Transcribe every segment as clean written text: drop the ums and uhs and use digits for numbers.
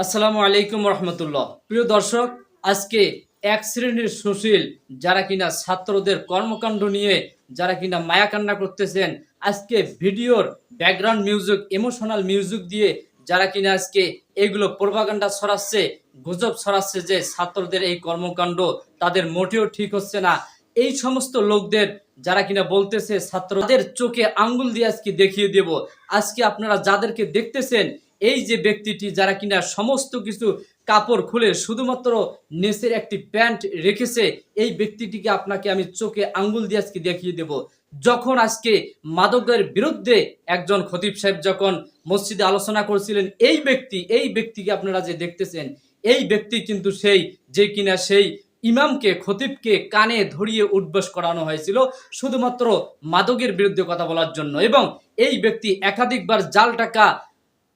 আসসালামু আলাইকুম রহমতুল্লাহ। প্রিয় দর্শক, আজকে এক শ্রেণীর সুশীল যারা কিনা ছাত্রদের কর্মকাণ্ড নিয়ে যারা কিনা মায়া কান্না করতেছেন, আজকে ভিডিওর ব্যাকগ্রাউন্ড মিউজিক, ইমোশনাল মিউজিক দিয়ে যারা কিনা আজকে এগুলো প্রোপাগান্ডা ছড়াচ্ছে, গুজব ছড়াচ্ছে যে ছাত্রদের এই কর্মকাণ্ড তাদের মোটেও ঠিক হচ্ছে না। এই সমস্ত লোকদের যারা কিনা বলতেছে ছাত্রদের চোখে আঙ্গুল দিয়ে আজকে দেখিয়ে দেব। আজকে আপনারা যাদেরকে দেখতেছেন, এই যে ব্যক্তিটি যারা কিনা সমস্ত কিছু কাপড় খুলে শুধুমাত্র নেসের একটি প্যান্ট রেখেছে, এই ব্যক্তিটিকে আপনাকে আমি চোখে আঙ্গুল দিয়ে আজকে দেখিয়ে দেব। যখন আজকে মাদকের বিরুদ্ধে একজন খতিব সাহেব যখন মসজিদে আলোচনা করছিলেন, এই ব্যক্তিকে আপনারা যে দেখতেছেন, এই ব্যক্তি কিন্তু সেই ইমামকে, খতিবকে কানে ধরিয়ে উঠবস করানো হয়েছিল শুধুমাত্র মাদকের বিরুদ্ধে কথা বলার জন্য। এবং এই ব্যক্তি একাধিকবার জাল টাকা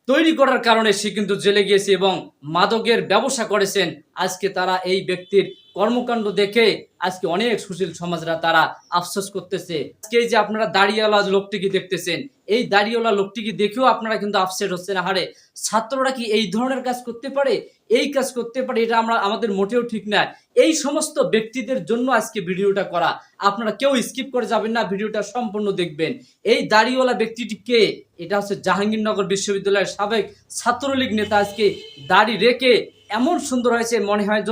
তৈরি করার কারণে সে কিন্তু জেলে গিয়েছে এবং মাদকের ব্যবসা করেছেন। আজকে তারা এই ব্যক্তির কর্মকাণ্ড দেখে আজকে অনেক সুশীল সমাজরা তারা আফসোস করতেছে। আজকে এই যে আপনারা দাড়িওয়ালা লোকটিকে দেখতেছেন, এই দাড়িওয়ালা লোকটিকে দেখেও আপনারা কিন্তু আপসেট হচ্ছেন। হারে, ছাত্ররা কি এই ধরনের কাজ করতে পারে? এই কাজ করতে পারে, এটা আমাদের মোটেও ঠিক না। এই সমস্ত ব্যক্তিদের জন্য আজকে ভিডিওটা করা। আপনারা কেউ স্কিপ করে যাবেন না, ভিডিওটা সম্পূর্ণ দেখবেন। এই দাড়িওয়ালা ব্যক্তিটি কে? এটা হচ্ছে জাহাঙ্গীরনগর বিশ্ববিদ্যালয়ের সাবেক ছাত্রলীগ নেতা। আজকে দাড়ি রেখে এমন সুন্দর হয়েছে, মনে হয়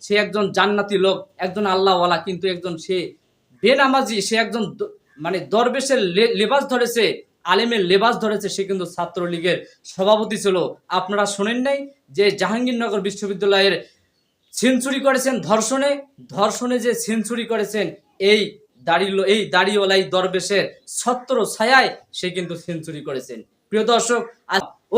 সে একজন জান্নাতি লোক, একজন আল্লাহওয়ালা, কিন্তু সে বেনামাজি, সে একজন দরবেশের লেবাস ধরেছে, আলেমের লেবাস ধরেছে। সে কিন্তু ছাত্রলীগের সভাপতি ছিল। আপনারা শোনেন নাই যে জাহাঙ্গীরনগর বিশ্ববিদ্যালয়ের সেঞ্চুরি করেছেন ধর্ষণে যে সেঞ্চুরি করেছেন, এই দাড়িওয়ালাই দরবেশের ছত্র ছায়ায় সে কিন্তু সেঞ্চুরি করেছেন। প্রিয় দর্শক,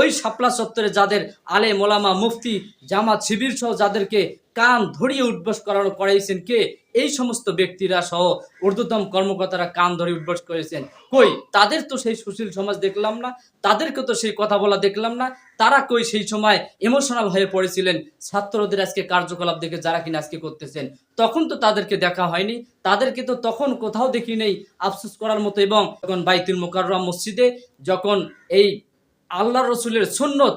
ওই শাপলা চত্বরে যাদের আলেম ওলামা মুফতি জামাত শিবির সহ যাদেরকে কান ধরিয়ে উঠবস করাইছেন কে? এই সমস্ত ব্যক্তিরা সহ ঊর্ধ্বতম কর্মকর্তারা কান ধরে উঠবস করেছেন। কই তাদের তো সেই সুশীল সমাজ দেখলাম না, তাদেরকে তো সেই কথা বলা দেখলাম না। তারা কই সেই সময় ইমোশনাল হয়ে পড়েছিলেন ছাত্রদের আজকে কার্যকলাপ দেখে যারা কিনা আজকে করতেছেন? তখন তো তাদেরকে দেখা হয়নি, তাদেরকে তো তখন কোথাও দেখি নেই আফসোস করার মতো। এবং যখন বাইতুল মোকাররম মসজিদে যখন এই আল্লাহ রসুলের সুন্নত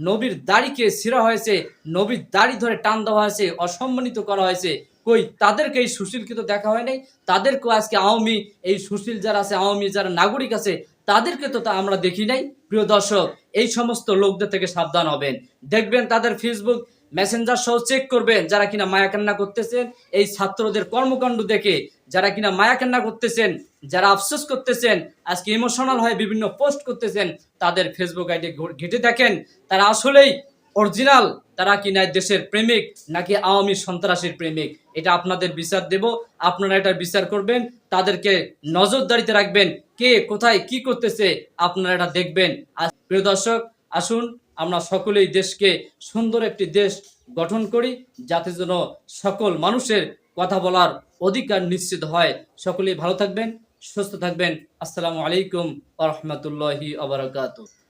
নবীর দাড়িকে ছিঁড়া হয়েছে, নবীর দাড়ি ধরে টান দেওয়া হয়েছে, অসম্মানিত করা হয়েছে, কই তাদেরকে এই সুশীলকে তো দেখা হয় নাই। তাদেরকেও আজকে আওয়ামী, এই সুশীল যারা আছে, আওয়ামী যারা নাগরিক আছে, তাদেরকে তো আমরা দেখি নাই। প্রিয় দর্শক, এই সমস্ত লোকদের থেকে সাবধান হবেন। দেখবেন তাদের ফেসবুক মেসেঞ্জার সহ চেক করবেন, যারা কিনা মায়াকান্না করতেছেন এই ছাত্রদের কর্মকাণ্ড দেখে, যারা কিনা মায়াকান্না করতেছেন, যারা আফসোস করতেছেন, আজকে ইমোশনাল হয়ে বিভিন্ন পোস্ট করতেছেন, তাদের ফেসবুক আইডি ঘেটে দেখেন তারা আসলেই অরিজিনাল, তারা কিনা দেশের প্রেমিক নাকি আওয়ামী সন্ত্রাসীর প্রেমিক। এটা আপনাদের বিচার দেব, আপনারা এটা বিচার করবেন, তাদেরকে নজরদারিতে রাখবেন, কে কোথায় কি করতেছে আপনারা এটা দেখবেন। প্রিয় দর্শক, আসুন আমরা সকলেই দেশকে সুন্দর একটি দেশ গঠন করি, যাতে যেন সকল মানুষের কথা বলার অধিকার নিশ্চিত হয়। সকলেই ভালো থাকবেন, সুস্থ থাকবেন। আসসালামু আলাইকুম ওয়া রাহমাতুল্লাহি ওয়া বারাকাতুহু।